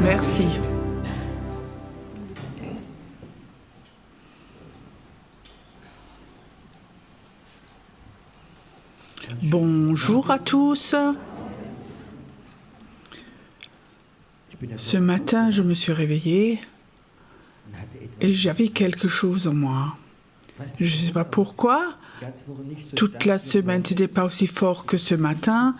Merci. Bonjour à tous. Ce matin, je me suis réveillée et j'avais quelque chose en moi. Je ne sais pas pourquoi. Toute la semaine, ce n'était pas aussi fort que ce matin.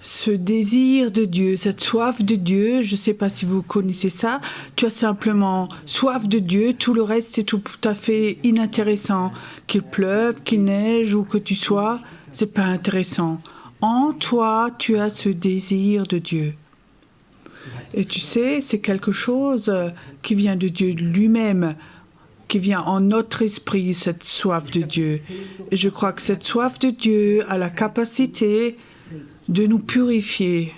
Ce désir de Dieu, cette soif de Dieu, je ne sais pas si vous connaissez ça, tu as simplement soif de Dieu, tout le reste c'est tout à fait inintéressant. Qu'il pleuve, qu'il neige ou que tu sois, c'est pas intéressant. En toi, tu as ce désir de Dieu. Et tu sais, c'est quelque chose qui vient de Dieu lui-même, qui vient en notre esprit, cette soif de Dieu. Et je crois que cette soif de Dieu a la capacité de nous purifier.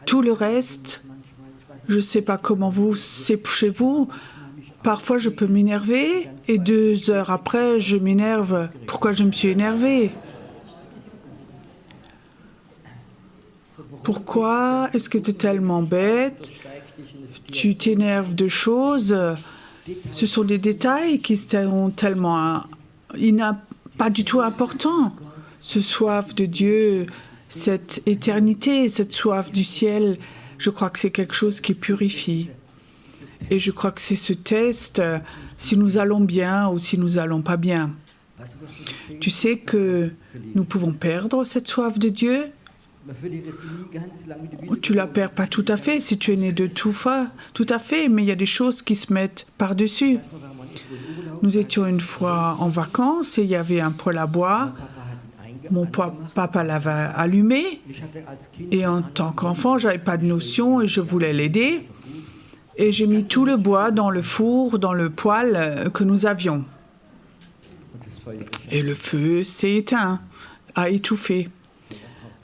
Tout le reste, je ne sais pas comment c'est chez vous, parfois je peux m'énerver et 2 heures après, je m'énerve. Pourquoi je me suis énervée? Pourquoi est-ce que tu es tellement bête? Tu t'énerves de choses. Ce sont des détails qui sont tellement pas du tout importants. Ce soif de Dieu, cette éternité, cette soif du ciel, je crois que c'est quelque chose qui purifie. Et je crois que c'est ce test, si nous allons bien ou si nous allons pas bien. Tu sais que nous pouvons perdre cette soif de Dieu. Tu la perds pas tout à fait si tu es né de tout à fait, mais il y a des choses qui se mettent par-dessus. Nous étions une fois en vacances et il y avait un poêle à bois. Mon papa l'avait allumé et en tant qu'enfant, j'avais pas de notion et je voulais l'aider. Et j'ai mis tout le bois dans le four, dans le poêle que nous avions. Et le feu s'est éteint, a étouffé.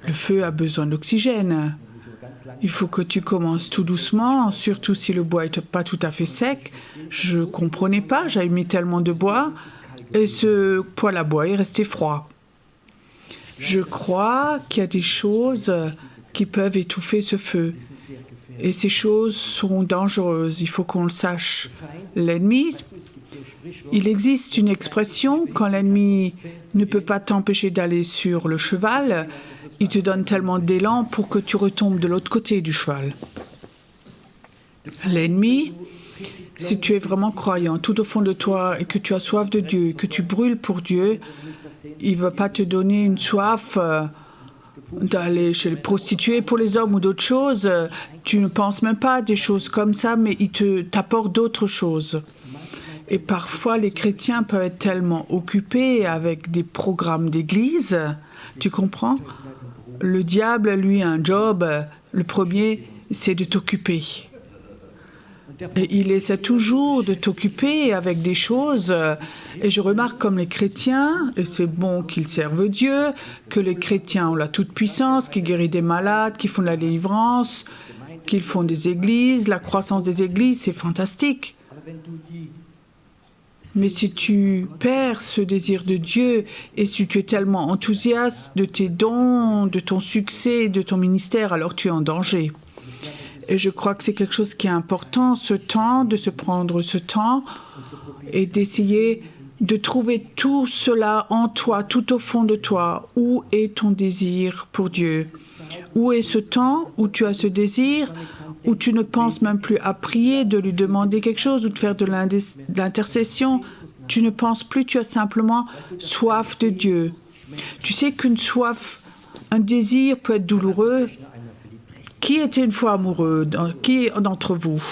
Le feu a besoin d'oxygène. Il faut que tu commences tout doucement, surtout si le bois n'est pas tout à fait sec. Je ne comprenais pas, j'avais mis tellement de bois et ce poêle à bois est resté froid. Je crois qu'il y a des choses qui peuvent étouffer ce feu. Et ces choses sont dangereuses, il faut qu'on le sache. L'ennemi, il existe une expression, quand l'ennemi ne peut pas t'empêcher d'aller sur le cheval, il te donne tellement d'élan pour que tu retombes de l'autre côté du cheval. L'ennemi, si tu es vraiment croyant tout au fond de toi et que tu as soif de Dieu, que tu brûles pour Dieu, il ne va pas te donner une soif d'aller chez les prostituées pour les hommes ou d'autres choses. Tu ne penses même pas à des choses comme ça, mais il t'apporte d'autres choses. Et parfois, les chrétiens peuvent être tellement occupés avec des programmes d'église, tu comprends? Le diable, lui, a un job. Le premier, c'est de t'occuper. Et il essaie toujours de t'occuper avec des choses. Et je remarque comme les chrétiens, et c'est bon qu'ils servent Dieu, que les chrétiens ont la toute-puissance, qui guérit des malades, qui font de la délivrance, qu'ils font des églises, la croissance des églises, c'est fantastique. Mais si tu perds ce désir de Dieu et si tu es tellement enthousiaste de tes dons, de ton succès, de ton ministère, alors tu es en danger. Et je crois que c'est quelque chose qui est important, ce temps, de se prendre ce temps et d'essayer de trouver tout cela en toi, tout au fond de toi. Où est ton désir pour Dieu? Où est ce temps où tu as ce désir, où tu ne penses même plus à prier, de lui demander quelque chose ou de faire de l'intercession? Tu ne penses plus, tu as simplement soif de Dieu. Tu sais qu'une soif, un désir peut être douloureux. Qui était une fois amoureux? Qui d'entre vous?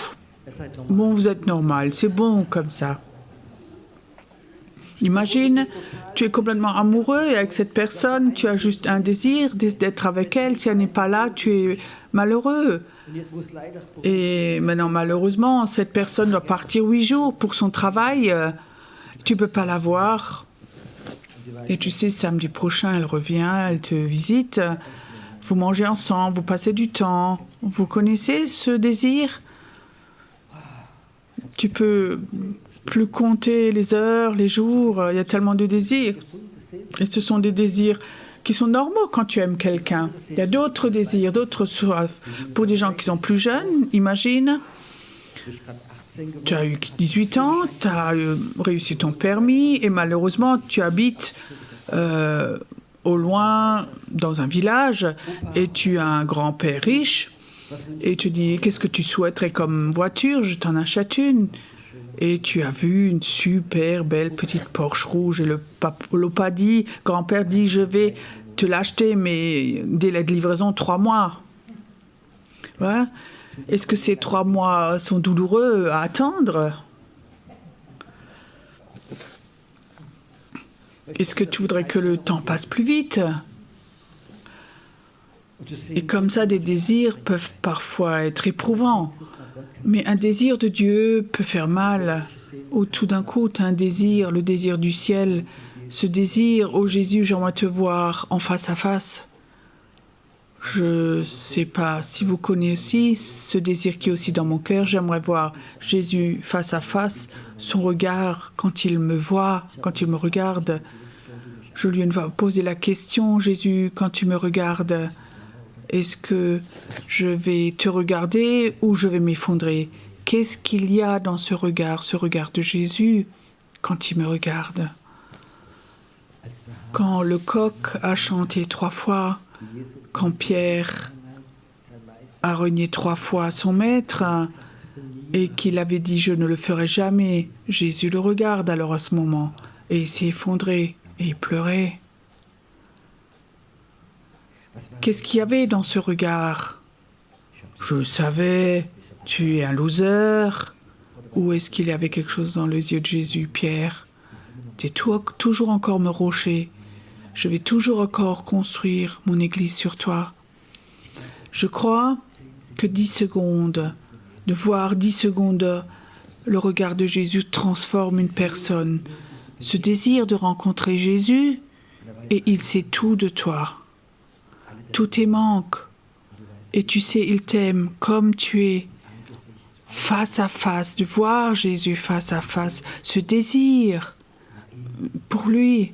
Bon, vous êtes normal, c'est bon comme ça. Imagine, tu es complètement amoureux et avec cette personne, tu as juste un désir d'être avec elle. Si elle n'est pas là, tu es malheureux. Et maintenant, malheureusement, cette personne doit partir 8 jours pour son travail. Tu ne peux pas la voir. Et tu sais, samedi prochain, elle revient, elle te visite. Vous mangez ensemble, vous passez du temps. Vous connaissez ce désir? Tu peux plus compter les heures, les jours. Il y a tellement de désirs. Et ce sont des désirs qui sont normaux quand tu aimes quelqu'un. Il y a d'autres désirs, d'autres soifs. Pour des gens qui sont plus jeunes, imagine, tu as eu 18 ans, tu as réussi ton permis et malheureusement, tu habites au loin dans un village et tu as un grand-père riche et tu dis, qu'est-ce que tu souhaiterais comme voiture? Je t'en achète une. Et tu as vu une super belle petite Porsche rouge et le papa dit, grand-père dit, je vais te l'acheter, mais délai de livraison 3 mois. Ouais. Est-ce que ces 3 mois sont douloureux à attendre? Est-ce que tu voudrais que le temps passe plus vite? Et comme ça, des désirs peuvent parfois être éprouvants. Mais un désir de Dieu peut faire mal. Ou tout d'un coup, tu as un désir, le désir du ciel. Ce désir, oh Jésus, j'aimerais te voir en face à face. Je ne sais pas si vous connaissez ce désir qui est aussi dans mon cœur. J'aimerais voir Jésus face à face, son regard quand il me voit, quand il me regarde. Je lui ai posé la question, Jésus, quand tu me regardes, est-ce que je vais te regarder ou je vais m'effondrer? Qu'est-ce qu'il y a dans ce regard de Jésus, quand il me regarde? Quand le coq a chanté 3 fois, quand Pierre a renié 3 fois son maître et qu'il avait dit « je ne le ferai jamais », Jésus le regarde alors à ce moment et il s'est effondré et il pleurait. Qu'est-ce qu'il y avait dans ce regard? Je savais, tu es un loser. Ou est-ce qu'il y avait quelque chose dans les yeux de Jésus, Pierre? Tu es toujours encore me rocher. Je vais toujours encore construire mon église sur toi. Je crois que 10 secondes, de voir 10 secondes, le regard de Jésus transforme une personne. Ce désir de rencontrer Jésus, et il sait tout de toi. Tout tes manques. Et tu sais, il t'aime comme tu es. Face à face, de voir Jésus face à face. Ce désir pour lui.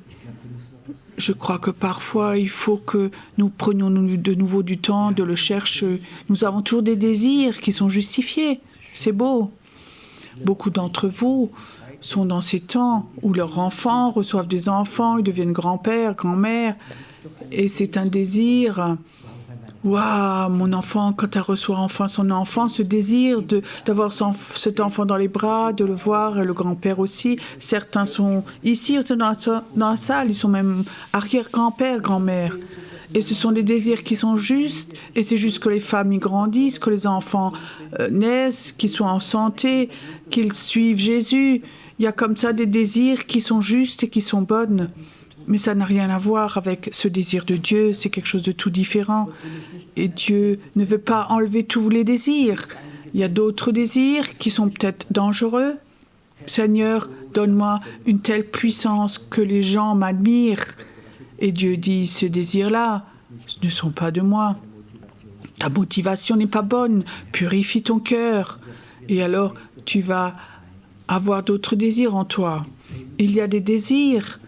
Je crois que parfois, il faut que nous prenions de nouveau du temps de le chercher. Nous avons toujours des désirs qui sont justifiés. C'est beau. Beaucoup d'entre vous sont dans ces temps où leurs enfants reçoivent des enfants, ils deviennent grands-pères, grand-mères. Et c'est un désir. Waouh, mon enfant, quand elle reçoit enfin son enfant, ce désir d'avoir cet enfant dans les bras, de le voir, et le grand-père aussi. Certains sont ici, dans la salle, ils sont même arrière-grand-père, grand-mère. Et ce sont des désirs qui sont justes, et c'est juste que les familles grandissent, que les enfants naissent, qu'ils soient en santé, qu'ils suivent Jésus. Il y a comme ça des désirs qui sont justes et qui sont bonnes. Mais ça n'a rien à voir avec ce désir de Dieu, c'est quelque chose de tout différent. Et Dieu ne veut pas enlever tous les désirs. Il y a d'autres désirs qui sont peut-être dangereux. Seigneur, donne-moi une telle puissance que les gens m'admirent. Et Dieu dit, ces désirs-là ne sont pas de moi. Ta motivation n'est pas bonne, purifie ton cœur. Et alors, tu vas avoir d'autres désirs en toi. Il y a des désirs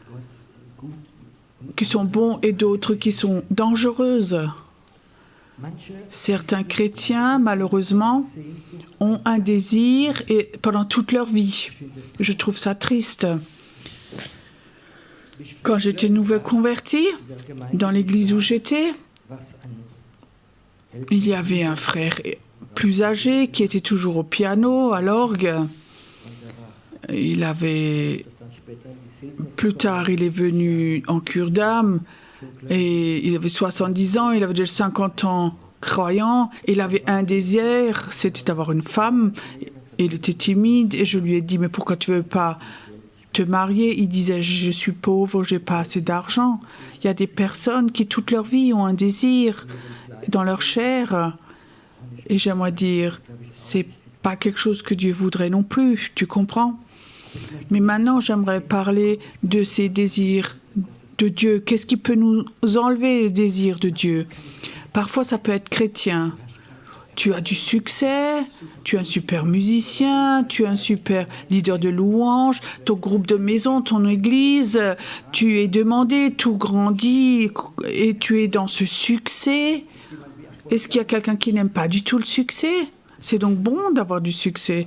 qui sont bons et d'autres qui sont dangereuses. Certains chrétiens, malheureusement, ont un désir et pendant toute leur vie. Je trouve ça triste. Quand j'étais nouveau converti, dans l'église où j'étais, il y avait un frère plus âgé qui était toujours au piano, à l'orgue. Plus tard, il est venu en cure d'âme et il avait 70 ans, il avait déjà 50 ans croyant. Il avait un désir, c'était d'avoir une femme. Il était timide et je lui ai dit, mais pourquoi tu ne veux pas te marier? Il disait, je suis pauvre, je n'ai pas assez d'argent. Il y a des personnes qui toute leur vie ont un désir dans leur chair. Et j'aimerais dire, c'est pas quelque chose que Dieu voudrait non plus, tu comprends? Mais maintenant, j'aimerais parler de ces désirs de Dieu. Qu'est-ce qui peut nous enlever les désirs de Dieu? Parfois, ça peut être chrétien. Tu as du succès, tu es un super musicien, tu es un super leader de louange, ton groupe de maison, ton église, tu es demandé, tout grandit et tu es dans ce succès. Est-ce qu'il y a quelqu'un qui n'aime pas du tout le succès? C'est donc bon d'avoir du succès.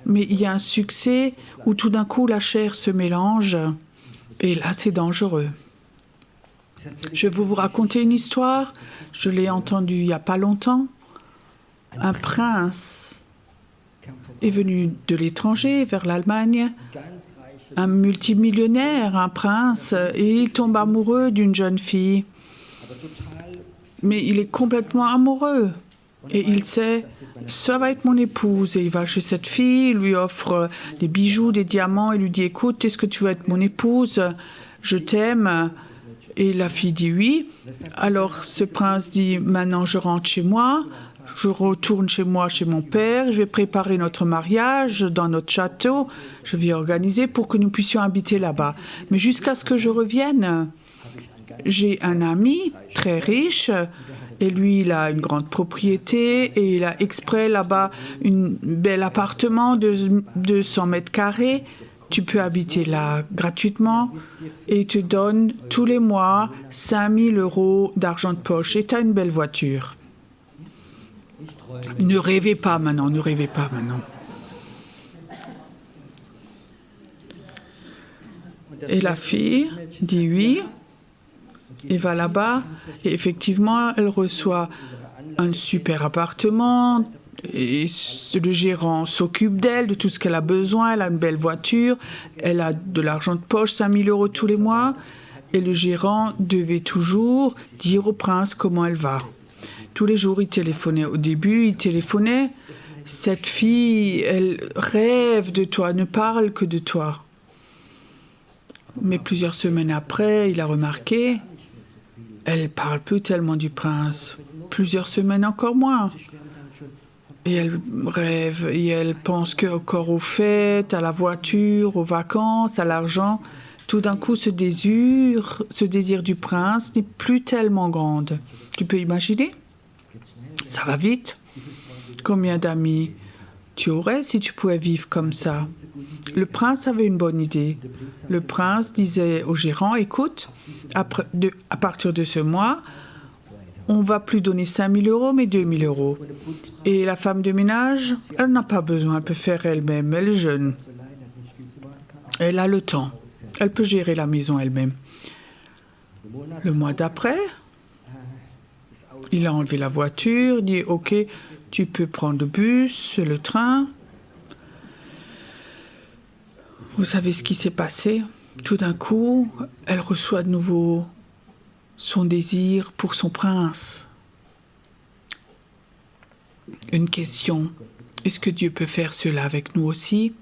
Mais il y a un succès où tout d'un coup la chair se mélange et là c'est dangereux. Je vais vous raconter une histoire, je l'ai entendue il n'y a pas longtemps. Un prince est venu de l'étranger vers l'Allemagne, un multimillionnaire, un prince, et il tombe amoureux d'une jeune fille. Mais il est complètement amoureux. Et il sait, ça va être mon épouse. Et il va chez cette fille, il lui offre des bijoux, des diamants, et lui dit, écoute, est-ce que tu veux être mon épouse? Je t'aime. Et la fille dit oui. Alors ce prince dit, maintenant je rentre chez moi. Je retourne chez moi, chez mon père. Je vais préparer notre mariage dans notre château. Je vais organiser pour que nous puissions habiter là-bas. Mais jusqu'à ce que je revienne, j'ai un ami très riche. Et lui, il a une grande propriété et il a exprès là-bas un bel appartement de 200 mètres carrés. Tu peux habiter là gratuitement et il te donne tous les mois 5 000 € d'argent de poche et tu as une belle voiture. Ne rêvez pas maintenant, ne rêvez pas maintenant. Et la fille dit oui. Elle va là-bas et effectivement, elle reçoit un super appartement et le gérant s'occupe d'elle, de tout ce qu'elle a besoin. Elle a une belle voiture, elle a de l'argent de poche, 5 000 € tous les mois. Et le gérant devait toujours dire au prince comment elle va. Tous les jours, il téléphonait. Au début, il téléphonait. Cette fille, elle rêve de toi, ne parle que de toi. Mais plusieurs semaines après, il a remarqué, elle parle plus tellement du prince. Plusieurs semaines encore moins. Et elle rêve, et elle pense encore aux fêtes, à la voiture, aux vacances, à l'argent. Tout d'un coup, ce désir du prince n'est plus tellement grande. Tu peux imaginer? Ça va vite. Combien d'amis tu aurais si tu pouvais vivre comme ça? Le prince avait une bonne idée. Le prince disait au gérant, écoute, à partir de ce mois, on ne va plus donner 5 000 €, mais 2 000 €. Et la femme de ménage, elle n'a pas besoin, elle peut faire elle-même, elle est jeune. Elle a le temps, elle peut gérer la maison elle-même. Le mois d'après, il a enlevé la voiture, dit, ok, tu peux prendre le bus, le train. Vous savez ce qui s'est passé? Tout d'un coup, elle reçoit de nouveau son désir pour son prince. Une question, est-ce que Dieu peut faire cela avec nous aussi?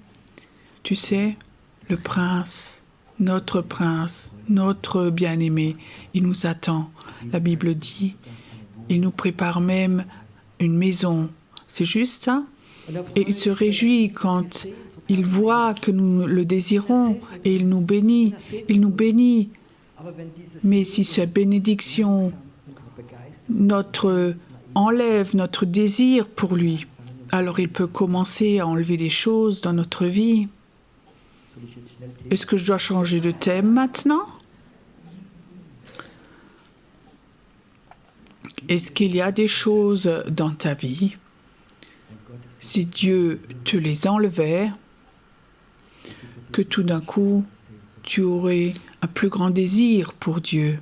Tu sais, le prince, notre bien-aimé, il nous attend. La Bible dit, il nous prépare même une maison. C'est juste ça? Et il se réjouit quand il voit que nous le désirons et il nous bénit. Il nous bénit. Mais si cette bénédiction enlève notre désir pour lui, alors il peut commencer à enlever des choses dans notre vie. Est-ce que je dois changer de thème maintenant? Est-ce qu'il y a des choses dans ta vie, si Dieu te les enlevait, que tout d'un coup, tu aurais un plus grand désir pour Dieu.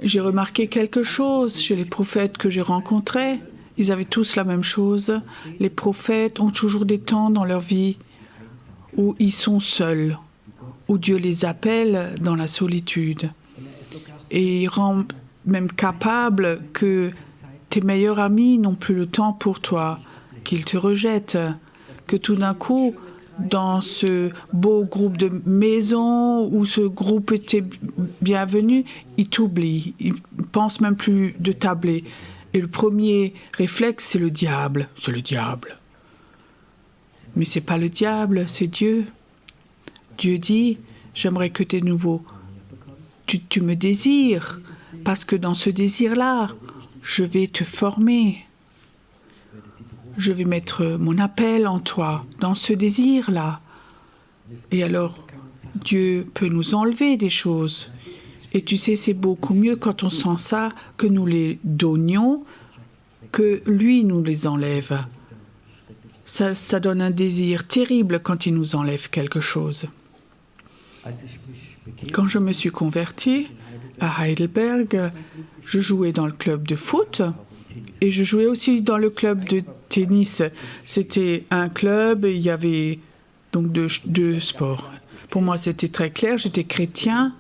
J'ai remarqué quelque chose chez les prophètes que j'ai rencontrés. Ils avaient tous la même chose. Les prophètes ont toujours des temps dans leur vie où ils sont seuls, où Dieu les appelle dans la solitude. Et il rend même capable que tes meilleurs amis n'ont plus le temps pour toi, qu'ils te rejettent, que tout d'un coup, dans ce beau groupe de maison où ce groupe était bienvenu, ils t'oublient, ils ne pensent même plus de tabler. Et le premier réflexe, c'est le diable. C'est le diable. Mais ce n'est pas le diable, c'est Dieu. Dieu dit, j'aimerais que tu es nouveau. Tu me désires, parce que dans ce désir-là, je vais te former. Je vais mettre mon appel en toi, dans ce désir-là. Et alors, Dieu peut nous enlever des choses. Et tu sais, c'est beaucoup mieux quand on sent ça, que nous les donnions, que lui nous les enlève. Ça donne un désir terrible quand il nous enlève quelque chose. Quand je me suis converti à Heidelberg, je jouais dans le club de foot et je jouais aussi dans le club de tennis. C'était un club et il y avait donc deux sports. Pour moi, c'était très clair, j'étais chrétien,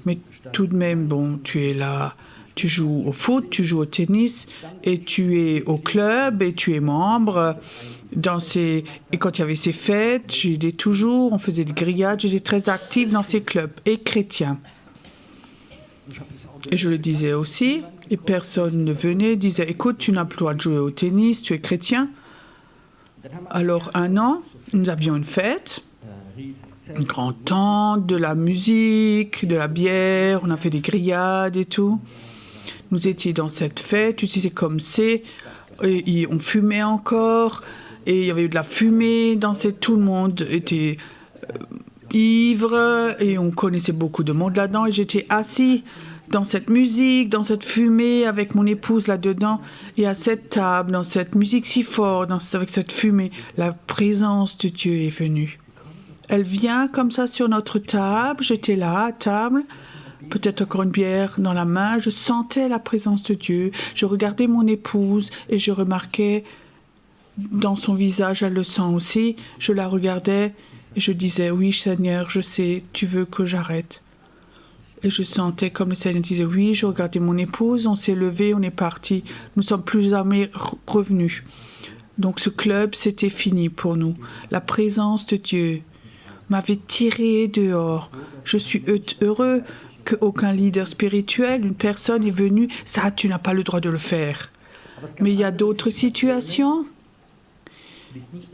mais tout de même, bon, tu es là, tu joues au foot, tu joues au tennis et tu es au club et tu es membre. Et quand il y avait ces fêtes, j'aidais toujours, on faisait des grillades, j'étais très active dans ces clubs et chrétiens. Et je le disais aussi, et personne ne venait, disait, écoute, tu n'as plus le droit de jouer au tennis, tu es chrétien. Alors un an, nous avions une fête, une grande tente, de la musique, de la bière, on a fait des grillades et tout. Nous étions dans cette fête, tu sais, c'est comme c'est, et on fumait encore. Et il y avait eu de la fumée dans tout le monde était ivre et on connaissait beaucoup de monde là-dedans. Et j'étais assis dans cette musique, dans cette fumée, avec mon épouse là-dedans. Et à cette table, dans cette musique si forte, avec cette fumée, la présence de Dieu est venue. Elle vient comme ça sur notre table. J'étais là à table, peut-être encore une bière dans la main. Je sentais la présence de Dieu. Je regardais mon épouse et je remarquais dans son visage, elle le sent aussi. Je la regardais et je disais, oui Seigneur, je sais, tu veux que j'arrête. Et je sentais comme le Seigneur disait, oui, je regardais mon épouse, on s'est levé, on est parti. Nous sommes plus jamais revenus. Donc ce club, c'était fini pour nous. La présence de Dieu m'avait tiré dehors. Je suis heureux qu'aucun leader spirituel, une personne est venue, ça, tu n'as pas le droit de le faire. Mais il y a d'autres situations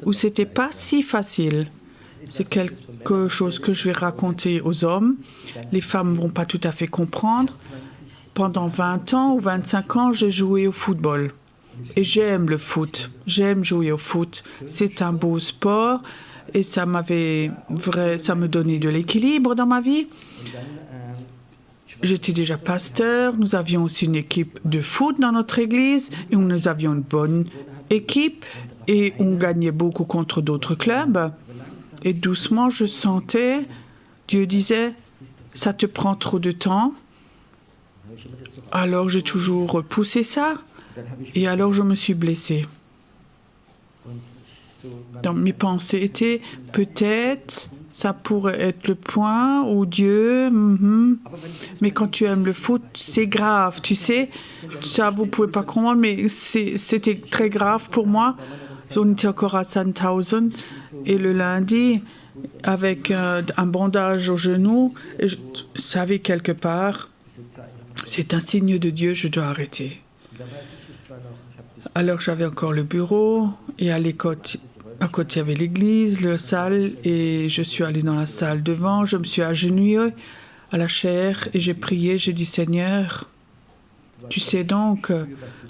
où c'était pas si facile. C'est quelque chose que je vais raconter aux hommes. Les femmes ne vont pas tout à fait comprendre. Pendant 20 ans ou 25 ans, j'ai joué au football. Et j'aime le foot. J'aime jouer au foot. C'est un beau sport et ça me donnait de l'équilibre dans ma vie. J'étais déjà pasteur. Nous avions aussi une équipe de foot dans notre église et nous avions une bonne équipe. Et on gagnait beaucoup contre d'autres clubs. Et doucement, je sentais, Dieu disait, ça te prend trop de temps. Alors j'ai toujours repoussé ça. Et alors je me suis blessée. Dans mes pensées étaient, peut-être, ça pourrait être le point où Dieu... Mais quand tu aimes le foot, c'est grave, tu sais. Ça, vous ne pouvez pas comprendre, mais c'était très grave pour moi. On était encore à Sandhausen et le lundi, avec un bandage au genou, et je savais quelque part, c'est un signe de Dieu, je dois arrêter. Alors j'avais encore le bureau et à côté il y avait l'église, la salle, et je suis allée dans la salle devant, je me suis agenouillée à la chaire et j'ai prié, j'ai dit Seigneur, tu sais donc,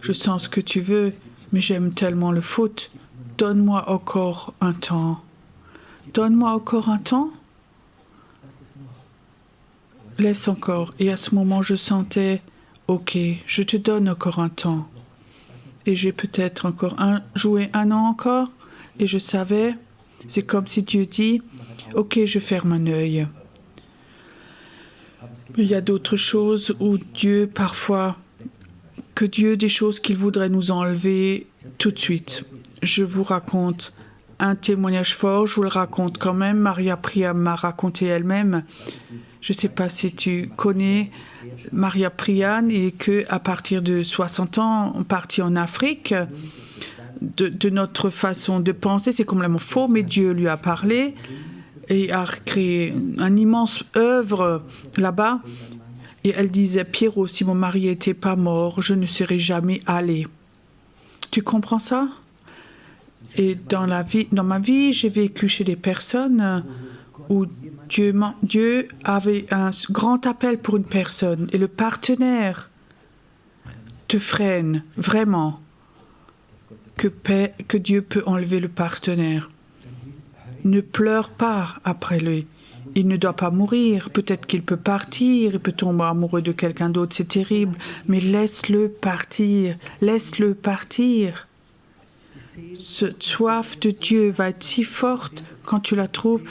je sens ce que tu veux, mais j'aime tellement le foot. Donne-moi encore un temps. Donne-moi encore un temps. Laisse encore. Et à ce moment, je sentais, ok, je te donne encore un temps. Et j'ai peut-être encore joué un an encore. Et je savais, c'est comme si Dieu dit, Ok, je ferme un œil. Il y a d'autres choses où Dieu, parfois, des choses qu'il voudrait nous enlever tout de suite. Je vous raconte un témoignage fort, je vous le raconte quand même. Maria Priam m'a raconté elle-même. Je ne sais pas si tu connais Maria Priam et qu'à partir de 60 ans, on partit en Afrique. De notre façon de penser, c'est complètement faux, mais Dieu lui a parlé et a créé une immense œuvre là-bas. Et elle disait, Pierrot, si mon mari n'était pas mort, je ne serais jamais allée. Tu comprends ça? Et dans ma vie, j'ai vécu chez des personnes où Dieu avait un grand appel pour une personne et le partenaire te freine vraiment. Que Dieu peut enlever le partenaire. Ne pleure pas après lui. Il ne doit pas mourir. Peut-être qu'il peut partir, il peut tomber amoureux de quelqu'un d'autre, c'est terrible. Mais laisse-le partir. Laisse-le partir. Cette soif de Dieu va être si forte quand tu la trouves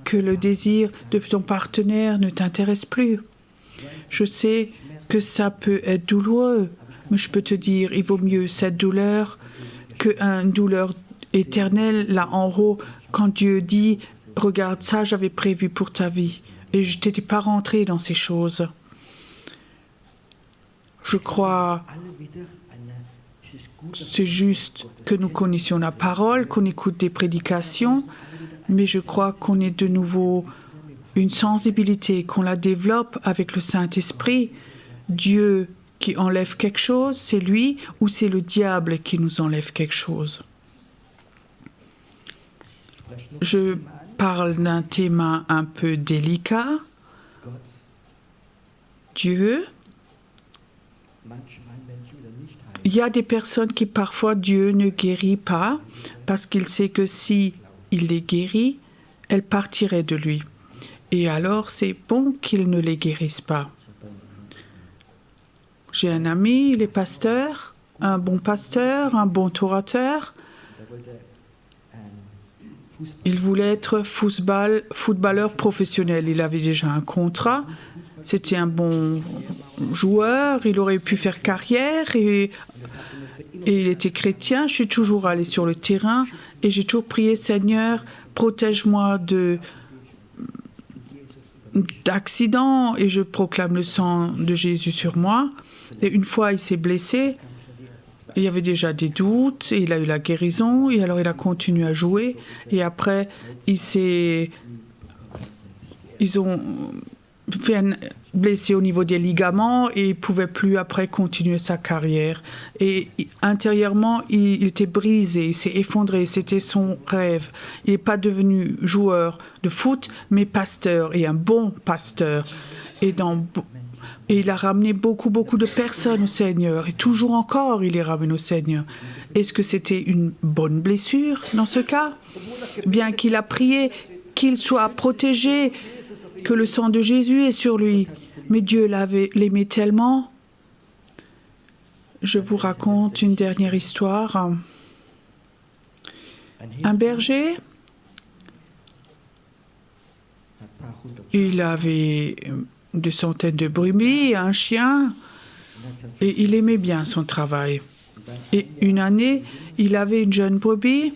que le désir de ton partenaire ne t'intéresse plus. Je sais que ça peut être douloureux, mais je peux te dire, il vaut mieux cette douleur qu'une douleur éternelle là en haut quand Dieu dit « Regarde, ça j'avais prévu pour ta vie et je n'étais pas rentré dans ces choses. » Je crois c'est juste que nous connaissions la parole, qu'on écoute des prédications, mais je crois qu'on ait de nouveau une sensibilité, qu'on la développe avec le Saint-Esprit. Dieu qui enlève quelque chose, c'est lui ou c'est le diable qui nous enlève quelque chose? Je parle d'un thème un peu délicat. Dieu. Il y a des personnes qui parfois Dieu ne guérit pas parce qu'il sait que si il les guérit, elles partiraient de lui. Et alors c'est bon qu'il ne les guérisse pas. J'ai un ami, il est pasteur, un bon orateur. Il voulait être footballeur professionnel. Il avait déjà un contrat. C'était un bon joueur. Il aurait pu faire carrière et il était chrétien. Je suis toujours allée sur le terrain et j'ai toujours prié, Seigneur, protège-moi d'accidents et je proclame le sang de Jésus sur moi. Et une fois, il s'est blessé. Il y avait déjà des doutes, et il a eu la guérison, et alors il a continué à jouer. Et après, ils ont fait un blessé au niveau des ligaments, et il ne pouvait plus après continuer sa carrière. Et intérieurement, il était brisé, il s'est effondré, c'était son rêve. Il n'est pas devenu joueur de foot, mais pasteur, et un bon pasteur. Et il a ramené beaucoup de personnes au Seigneur. Et toujours encore, il les ramène au Seigneur. Est-ce que c'était une bonne blessure dans ce cas? Bien qu'il a prié qu'il soit protégé, que le sang de Jésus est sur lui. Mais Dieu l'aimait tellement. Je vous raconte une dernière histoire. Un berger, il avait des centaines de brebis, un chien, et il aimait bien son travail. Et une année, il avait une jeune brebis,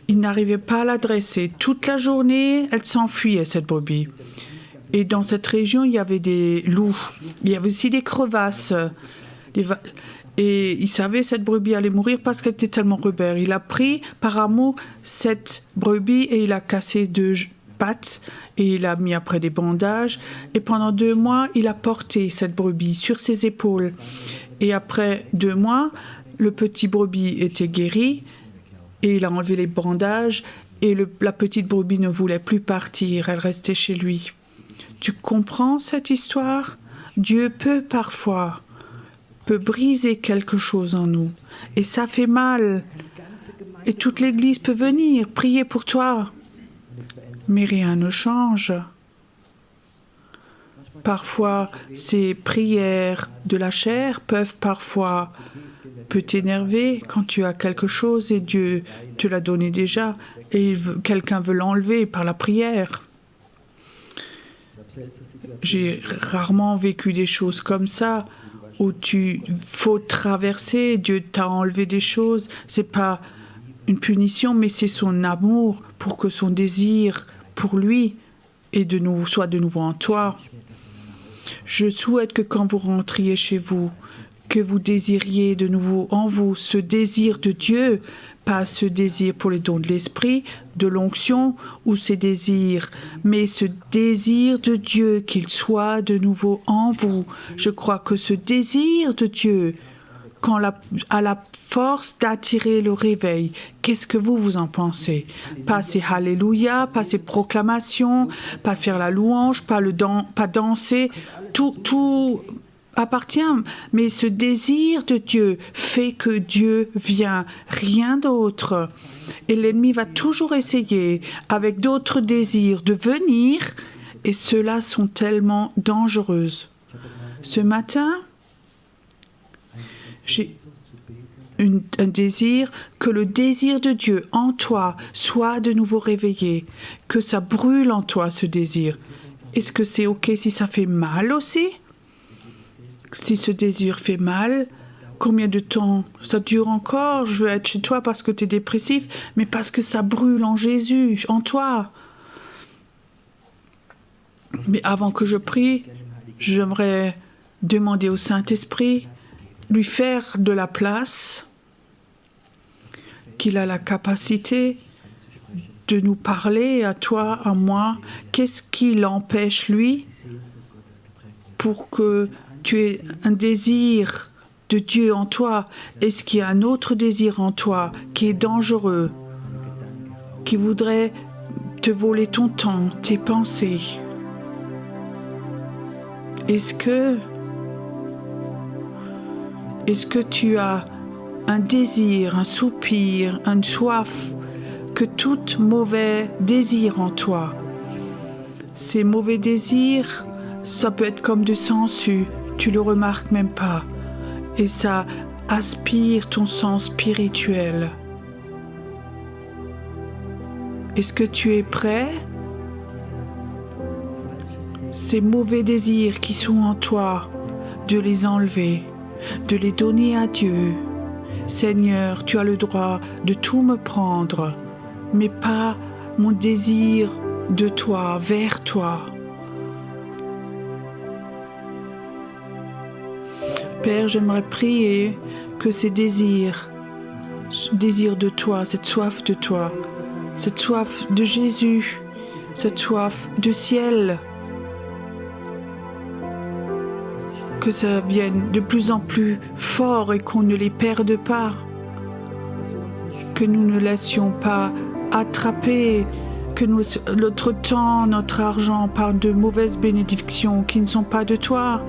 il n'arrivait pas à la dresser. Toute la journée, elle s'enfuyait, cette brebis. Et dans cette région, il y avait des loups, il y avait aussi des crevasses. Et il savait que cette brebis allait mourir parce qu'elle était tellement rebelle. Il a pris par amour cette brebis et il a cassé 2 pattes et il a mis après des bandages. Et pendant 2 mois, il a porté cette brebis sur ses épaules. Et après 2 mois, le petit brebis était guéri et il a enlevé les bandages et la petite brebis ne voulait plus partir, elle restait chez lui. Tu comprends cette histoire? Dieu peut briser quelque chose en nous et ça fait mal. Et toute l'Église peut venir prier pour toi. Mais rien ne change. Parfois, ces prières de la chair peuvent t'énerver quand tu as quelque chose et Dieu te l'a donné déjà et quelqu'un veut l'enlever par la prière. J'ai rarement vécu des choses comme ça, où faut traverser, Dieu t'a enlevé des choses. C'est pas une punition, mais c'est son amour pour que son désir pour lui soit de nouveau en toi. Je souhaite que quand vous rentriez chez vous, que vous désiriez de nouveau en vous ce désir de Dieu, pas ce désir pour les dons de l'esprit, de l'onction ou ces désirs, mais ce désir de Dieu qu'il soit de nouveau en vous. Je crois que ce désir de Dieu a la force d'attirer le réveil. Qu'est-ce que vous en pensez? Pas ces Alléluia, pas ces proclamations, pas faire la louange, pas danser, tout appartient, mais ce désir de Dieu fait que Dieu vient, rien d'autre. Et l'ennemi va toujours essayer, avec d'autres désirs, de venir, et ceux-là sont tellement dangereux. Ce matin, j'ai un désir, que le désir de Dieu en toi soit de nouveau réveillé, que ça brûle en toi ce désir. Est-ce que c'est OK si ça fait mal aussi? Si ce désir fait mal, combien de temps ça dure encore? Je veux être chez toi parce que tu es dépressif, mais parce que ça brûle en Jésus, en toi. Mais avant que je prie, j'aimerais demander au Saint-Esprit, lui faire de la place, qu'il a la capacité de nous parler à toi, à moi. Qu'est-ce qui l'empêche, lui, pour que tu aies un désir de Dieu en toi? Est-ce qu'il y a un autre désir en toi qui est dangereux, qui voudrait te voler ton temps, tes pensées? Est-ce que tu as un désir, un soupir, une soif, que tout mauvais désir en toi, ces mauvais désirs, ça peut être comme de sangsues, tu le remarques même pas, et ça aspire ton sens spirituel. Est-ce que tu es prêt? Ces mauvais désirs qui sont en toi, de les enlever, de les donner à Dieu. Seigneur, tu as le droit de tout me prendre, mais pas mon désir de toi, vers toi. Père, j'aimerais prier que ces désirs de toi, cette soif de toi, cette soif de Jésus, cette soif du ciel, que ça vienne de plus en plus fort et qu'on ne les perde pas, que nous ne laissions pas attraper, que notre temps, notre argent par de mauvaises bénédictions qui ne sont pas de toi.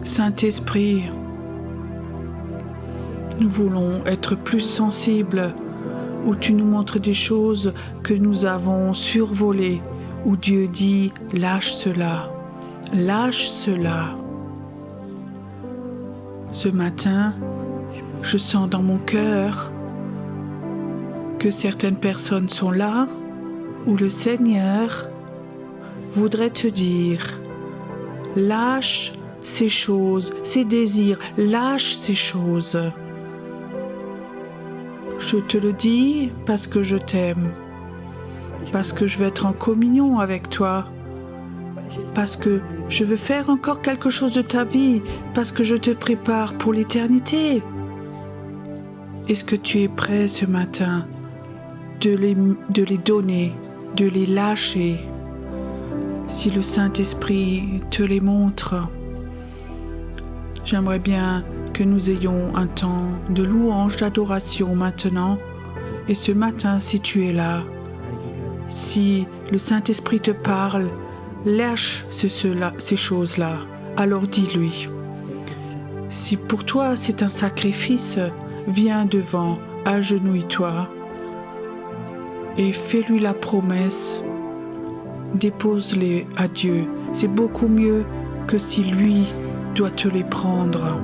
Saint-Esprit, nous voulons être plus sensibles, où tu nous montres des choses que nous avons survolées, où Dieu dit « lâche cela ». Lâche cela. Ce matin, je sens dans mon cœur que certaines personnes sont là où le Seigneur voudrait te dire « lâche ces choses, ces désirs, lâche ces choses ». Je te le dis parce que je t'aime, parce que je veux être en communion avec toi, parce que je veux faire encore quelque chose de ta vie, parce que je te prépare pour l'éternité. Est-ce que tu es prêt ce matin de les donner, de les lâcher, si le Saint-Esprit te les montre? J'aimerais bien que nous ayons un temps de louange, d'adoration maintenant. Et ce matin, si tu es là, si le Saint-Esprit te parle, lâche ces choses-là, alors dis-lui. Si pour toi c'est un sacrifice, viens devant, agenouille-toi et fais-lui la promesse, dépose-les à Dieu. C'est beaucoup mieux que si lui doit te les prendre.